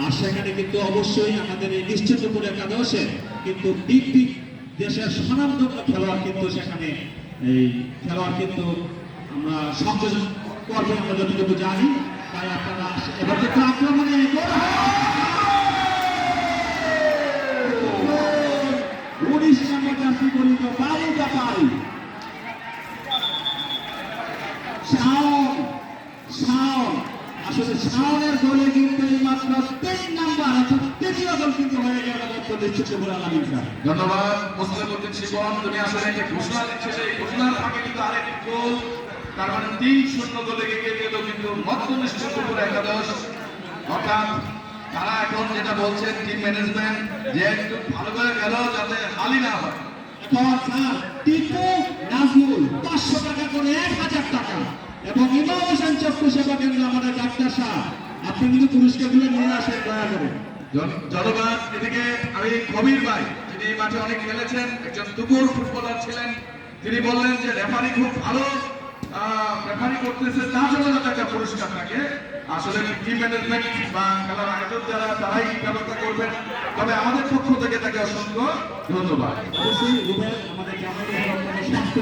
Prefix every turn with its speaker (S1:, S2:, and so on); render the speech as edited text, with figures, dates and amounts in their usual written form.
S1: আর সেখানে কিন্তু অবশ্যই আমাদের এই নিশ্চিতপুর একাদশে কিন্তু বিগ বিগ দেশের স্বনামধন্য খেলোয়াড় কিন্তু সেখানে এই খেলোয়াড় কিন্তু আমরা সংযোজন করবো আমরা যতটুকু জানি। তাই আপনারা এবার কিন্তু আক্রমণে উনিশ নম্বর জার্সি পরিচিত বাবু ব্যাপারী আসলে শাওনের গোলে কিন্তু এই মাত্র 3 নাম্বার অর্থাৎ তৃতীয় গোল কিন্তু হয়ে গেল নিশ্চিতপুর আলামিন স্যার।
S2: ধন্যবাদ মুসলিম উদ্দিন শিবন, তুমি আসলে যে ঘোষণা দিচ্ছিলে এই ঘোষণার ফাঁকে কিন্তু আরেকটি গোল, তার মানে 3-0 গোলে এগিয়ে গেল কিন্তু মধ্য নিশ্চিতপুর একাদশ। অর্থাৎ তারা এখন যেটা বলছেন টিম ম্যানেজমেন্ট যে একটু ভালো করে গেল যাতে হালি না হয়।
S1: স্যার টিপু নাজমুল 500 টাকা করে 1000 টাকা এবং ইমাম হোসেন চক্ষু সেবা কেন্দ্র আমাদের ডাক্তার সাহেব, আপনি কিন্তু পুরস্কারগুলো নিয়ে আসেন দয়া করে।
S2: ধন্যবাদ। এদিকে আমি কবির ভাই, যিনি মাঠে অনেক খেলেছেন, একজন তুখোড় ফুটবলার ছিলেন, তিনি বললেন যে রেফারি খুব ভালো রেফারি করতেছে, তার জন্য যাতে একটা পুরস্কার থাকে। আসলে টিম ম্যানেজমেন্ট বা খেলার আয়োজক যারা তারাই ব্যবস্থা করবেন, তবে আমাদের পক্ষ থেকে তাকে অসংখ্য ধন্যবাদ।
S1: অবশ্যই রুবেল আমাদের গ্রামের স্বাস্থ্য